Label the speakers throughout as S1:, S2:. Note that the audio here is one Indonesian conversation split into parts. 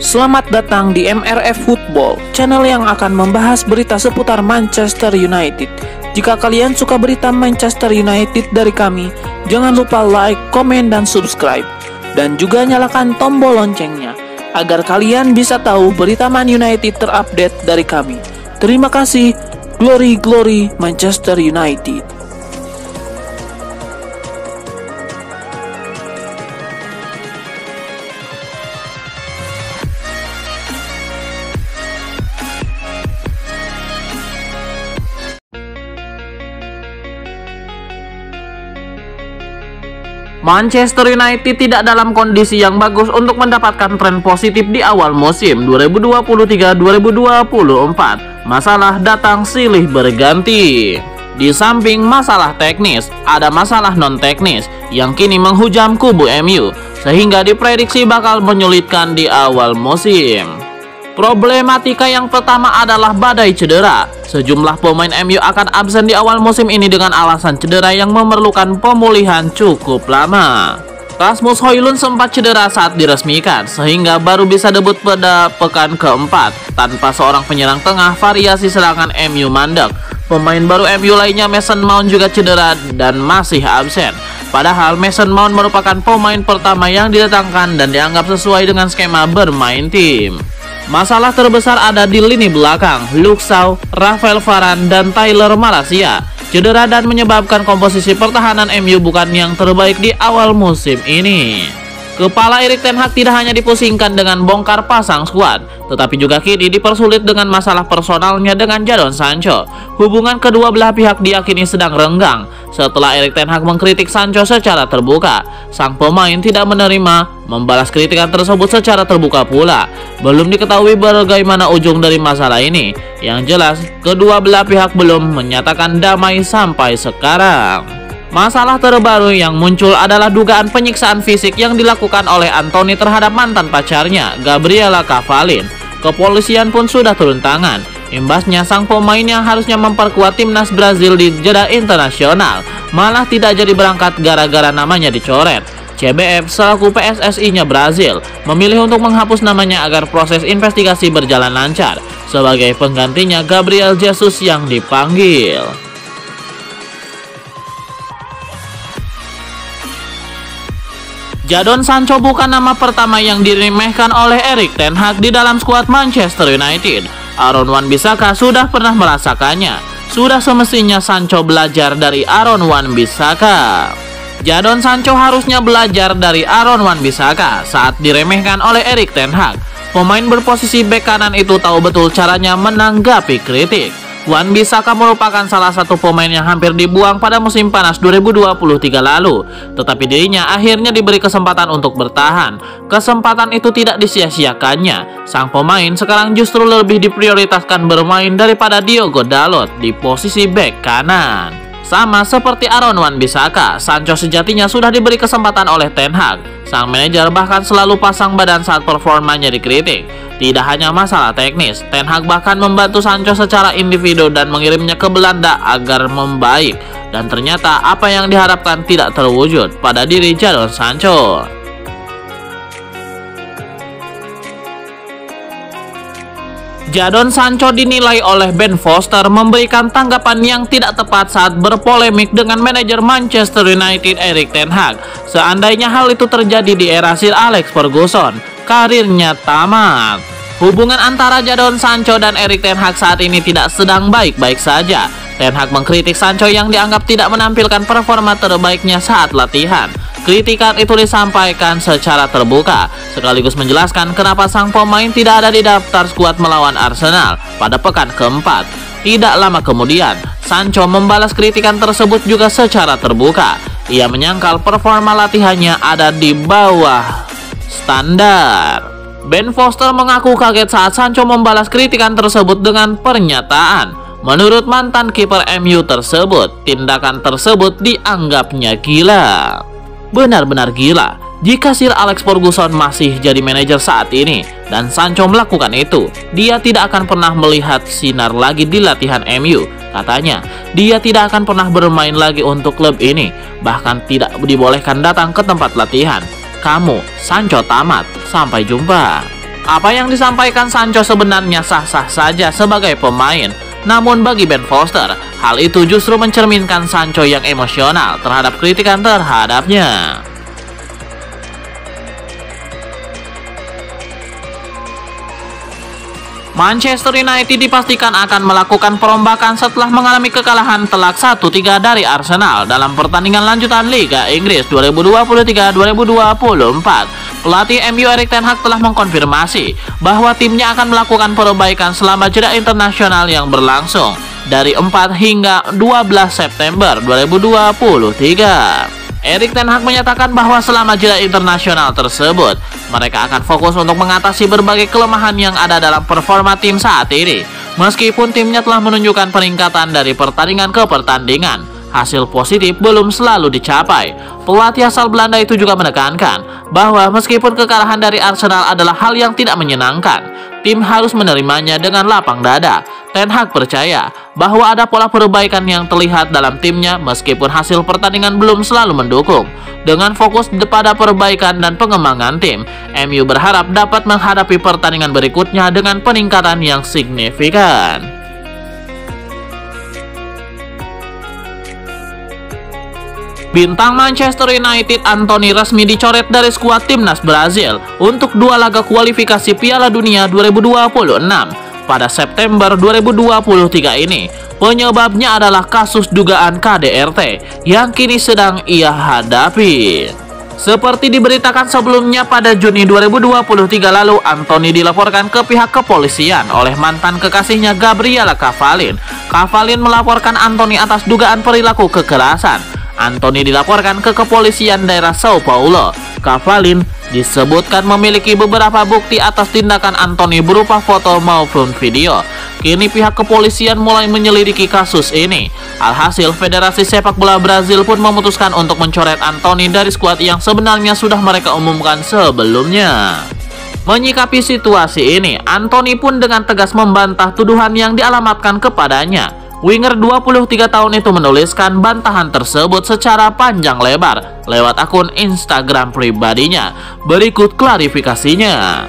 S1: Selamat datang di MRF Football, channel yang akan membahas berita seputar Manchester United. Jika kalian suka berita Manchester United dari kami, jangan lupa like, komen, dan subscribe. Dan juga nyalakan tombol loncengnya, agar kalian bisa tahu berita Man United terupdate dari kami. Terima kasih, Glory Glory Manchester United.
S2: Manchester United tidak dalam kondisi yang bagus untuk mendapatkan tren positif di awal musim 2023-2024. Masalah datang silih berganti. Di samping masalah teknis, ada masalah non-teknis yang kini menghujam kubu MU, sehingga diprediksi bakal menyulitkan di awal musim. Problematika yang pertama adalah badai cedera. Sejumlah pemain MU akan absen di awal musim ini dengan alasan cedera yang memerlukan pemulihan cukup lama. Rasmus Højlund sempat cedera saat diresmikan, sehingga baru bisa debut pada pekan keempat tanpa seorang penyerang tengah variasi serangan MU mandek. Pemain baru MU lainnya Mason Mount juga cedera dan masih absen. Padahal Mason Mount merupakan pemain pertama yang didatangkan dan dianggap sesuai dengan skema bermain tim. Masalah terbesar ada di lini belakang. Luke Shaw, Rafael Varane, dan Tyler Malacia cedera dan menyebabkan komposisi pertahanan MU bukan yang terbaik di awal musim ini. Kepala Erik ten Hag tidak hanya dipusingkan dengan bongkar pasang skuad, tetapi juga kini dipersulit dengan masalah personalnya dengan Jadon Sancho. Hubungan kedua belah pihak diyakini sedang renggang setelah Erik ten Hag mengkritik Sancho secara terbuka. Sang pemain tidak menerima, membalas kritikan tersebut secara terbuka pula. Belum diketahui bagaimana ujung dari masalah ini. Yang jelas, kedua belah pihak belum menyatakan damai sampai sekarang. Masalah terbaru yang muncul adalah dugaan penyiksaan fisik yang dilakukan oleh Anthony terhadap mantan pacarnya, Gabriela Cavallin. Kepolisian pun sudah turun tangan. Imbasnya, sang pemain yang harusnya memperkuat timnas Brazil di jeda internasional malah tidak jadi berangkat gara-gara namanya dicoret. CBF selaku PSSI-nya Brazil memilih untuk menghapus namanya agar proses investigasi berjalan lancar. Sebagai penggantinya, Gabriel Jesus yang dipanggil. Jadon Sancho bukan nama pertama yang diremehkan oleh Erik ten Hag di dalam skuad Manchester United. Aaron Wan-Bissaka sudah pernah merasakannya. Sudah semestinya Sancho belajar dari Aaron Wan-Bissaka. Jadon Sancho harusnya belajar dari Aaron Wan-Bissaka saat diremehkan oleh Erik ten Hag. Pemain berposisi bek kanan itu tahu betul caranya menanggapi kritik. Wan-Bissaka merupakan salah satu pemain yang hampir dibuang pada musim panas 2023 lalu, tetapi dirinya akhirnya diberi kesempatan untuk bertahan. Kesempatan itu tidak disia-siakannya. Sang pemain sekarang justru lebih diprioritaskan bermain daripada Diogo Dalot di posisi bek kanan. Sama seperti Aaron Wan-Bissaka, Sancho sejatinya sudah diberi kesempatan oleh ten Hag. Sang manajer bahkan selalu pasang badan saat performanya dikritik. Tidak hanya masalah teknis, ten Hag bahkan membantu Sancho secara individu dan mengirimnya ke Belanda agar membaik. Dan ternyata apa yang diharapkan tidak terwujud pada diri Jadon Sancho. Jadon Sancho dinilai oleh Ben Foster memberikan tanggapan yang tidak tepat saat berpolemik dengan manajer Manchester United Erik ten Hag. Seandainya hal itu terjadi di era Sir Alex Ferguson, karirnya tamat. Hubungan antara Jadon Sancho dan Erik ten Hag saat ini tidak sedang baik-baik saja. Ten Hag mengkritik Sancho yang dianggap tidak menampilkan performa terbaiknya saat latihan. Kritikan itu disampaikan secara terbuka, sekaligus menjelaskan kenapa sang pemain tidak ada di daftar skuad melawan Arsenal pada pekan keempat. Tidak lama kemudian, Sancho membalas kritikan tersebut juga secara terbuka. Ia menyangkal performa latihannya ada di bawah standar. Ben Foster mengaku kaget saat Sancho membalas kritikan tersebut dengan pernyataan, menurut mantan kiper MU tersebut, tindakan tersebut dianggapnya gila. Benar-benar gila. Jika Sir Alex Ferguson masih jadi manajer saat ini dan Sancho melakukan itu, dia tidak akan pernah melihat sinar lagi di latihan MU. Katanya, dia tidak akan pernah bermain lagi untuk klub ini, bahkan tidak dibolehkan datang ke tempat latihan. Kamu, Sancho tamat. Sampai jumpa. Apa yang disampaikan Sancho sebenarnya sah-sah saja sebagai pemain. Namun bagi Ben Foster, hal itu justru mencerminkan Sancho yang emosional terhadap kritikan terhadapnya. Manchester United dipastikan akan melakukan perombakan setelah mengalami kekalahan telak 1-3 dari Arsenal dalam pertandingan lanjutan Liga Inggris 2023-2024. Pelatih MU Erik ten Hag telah mengkonfirmasi bahwa timnya akan melakukan perbaikan selama jeda internasional yang berlangsung dari 4 hingga 12 September 2023. Erik ten Hag menyatakan bahwa selama jeda internasional tersebut, mereka akan fokus untuk mengatasi berbagai kelemahan yang ada dalam performa tim saat ini. Meskipun timnya telah menunjukkan peningkatan dari pertandingan ke pertandingan, hasil positif belum selalu dicapai. Pelatih asal Belanda itu juga menekankan bahwa meskipun kekalahan dari Arsenal adalah hal yang tidak menyenangkan, tim harus menerimanya dengan lapang dada. Ten Hag percaya bahwa ada pola perbaikan yang terlihat dalam timnya meskipun hasil pertandingan belum selalu mendukung. Dengan fokus pada perbaikan dan pengembangan tim, MU berharap dapat menghadapi pertandingan berikutnya dengan peningkatan yang signifikan. Bintang Manchester United Antony resmi dicoret dari skuad timnas Brazil untuk 2 laga kualifikasi Piala Dunia 2026 pada September 2023 ini. Penyebabnya adalah kasus dugaan KDRT yang kini sedang ia hadapi. Seperti diberitakan sebelumnya, pada Juni 2023 lalu, Antony dilaporkan ke pihak kepolisian oleh mantan kekasihnya Gabriela Cavallin. Cavallin melaporkan Antony atas dugaan perilaku kekerasan. Antony dilaporkan ke kepolisian daerah Sao Paulo. Cavallin disebutkan memiliki beberapa bukti atas tindakan Antony berupa foto maupun video. Kini pihak kepolisian mulai menyelidiki kasus ini. Alhasil, Federasi Sepak Bola Brazil pun memutuskan untuk mencoret Antony dari skuad yang sebenarnya sudah mereka umumkan sebelumnya. Menyikapi situasi ini, Antony pun dengan tegas membantah tuduhan yang dialamatkan kepadanya. Winger 23 tahun itu menuliskan bantahan tersebut secara panjang lebar lewat akun Instagram pribadinya. Berikut klarifikasinya.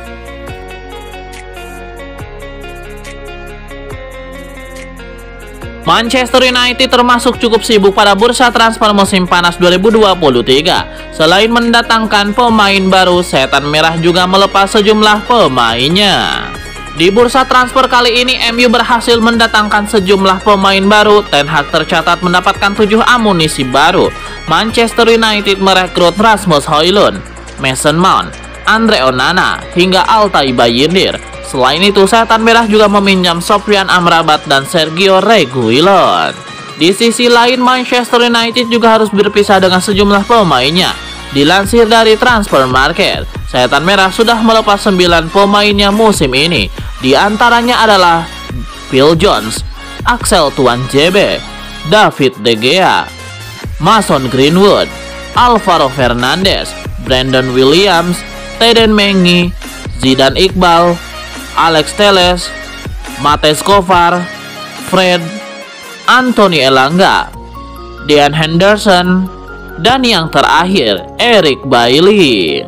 S2: Manchester United termasuk cukup sibuk pada bursa transfer musim panas 2023. Selain mendatangkan pemain baru, Setan Merah juga melepas sejumlah pemainnya. Di bursa transfer kali ini, MU berhasil mendatangkan sejumlah pemain baru. Ten Hag tercatat mendapatkan 7 amunisi baru. Manchester United merekrut Rasmus Højlund, Mason Mount, Andre Onana, hingga Altay Bayindir. Selain itu, Setan Merah juga meminjam Sofyan Amrabat dan Sergio Reguilon. Di sisi lain, Manchester United juga harus berpisah dengan sejumlah pemainnya. Dilansir dari Transfer Market, Setan Merah sudah melepas 9 pemainnya musim ini. Di antaranya adalah Phil Jones, Axel Tuanzebe, David De Gea, Mason Greenwood, Alvaro Fernandes, Brandon Williams, Teden Mengi, Zidane Iqbal, Alex Telles, Matej Kovar, Fred, Anthony Elanga, Dean Henderson, dan yang terakhir Eric Bailly.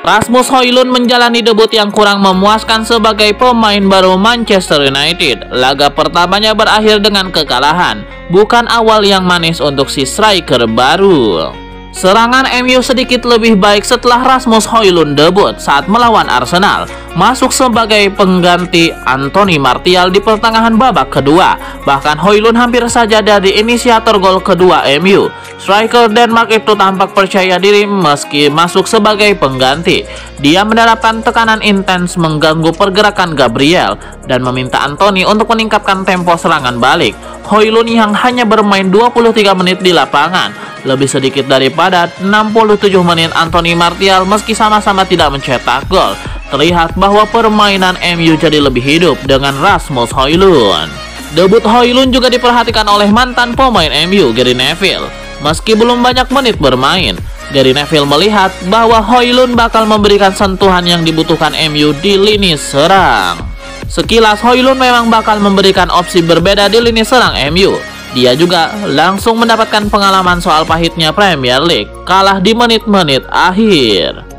S2: Rasmus Højlund menjalani debut yang kurang memuaskan sebagai pemain baru Manchester United. Laga pertamanya berakhir dengan kekalahan, bukan awal yang manis untuk si striker baru. Serangan MU sedikit lebih baik setelah Rasmus Højlund debut saat melawan Arsenal, masuk sebagai pengganti Anthony Martial di pertengahan babak kedua. Bahkan Højlund hampir saja jadi inisiator gol kedua MU. Striker Denmark itu tampak percaya diri meski masuk sebagai pengganti. Dia menerapkan tekanan intens mengganggu pergerakan Gabriel dan meminta Antony untuk meningkatkan tempo serangan balik. Højlund yang hanya bermain 23 menit di lapangan, lebih sedikit daripada 67 menit Anthony Martial meski sama-sama tidak mencetak gol. Terlihat bahwa permainan MU jadi lebih hidup dengan Rasmus Højlund. Debut Højlund juga diperhatikan oleh mantan pemain MU, Gary Neville. Meski belum banyak menit bermain, Gary Neville melihat bahwa Højlund bakal memberikan sentuhan yang dibutuhkan MU di lini serang. Sekilas Højlund memang bakal memberikan opsi berbeda di lini serang MU. Dia juga langsung mendapatkan pengalaman soal pahitnya Premier League, kalah di menit-menit akhir.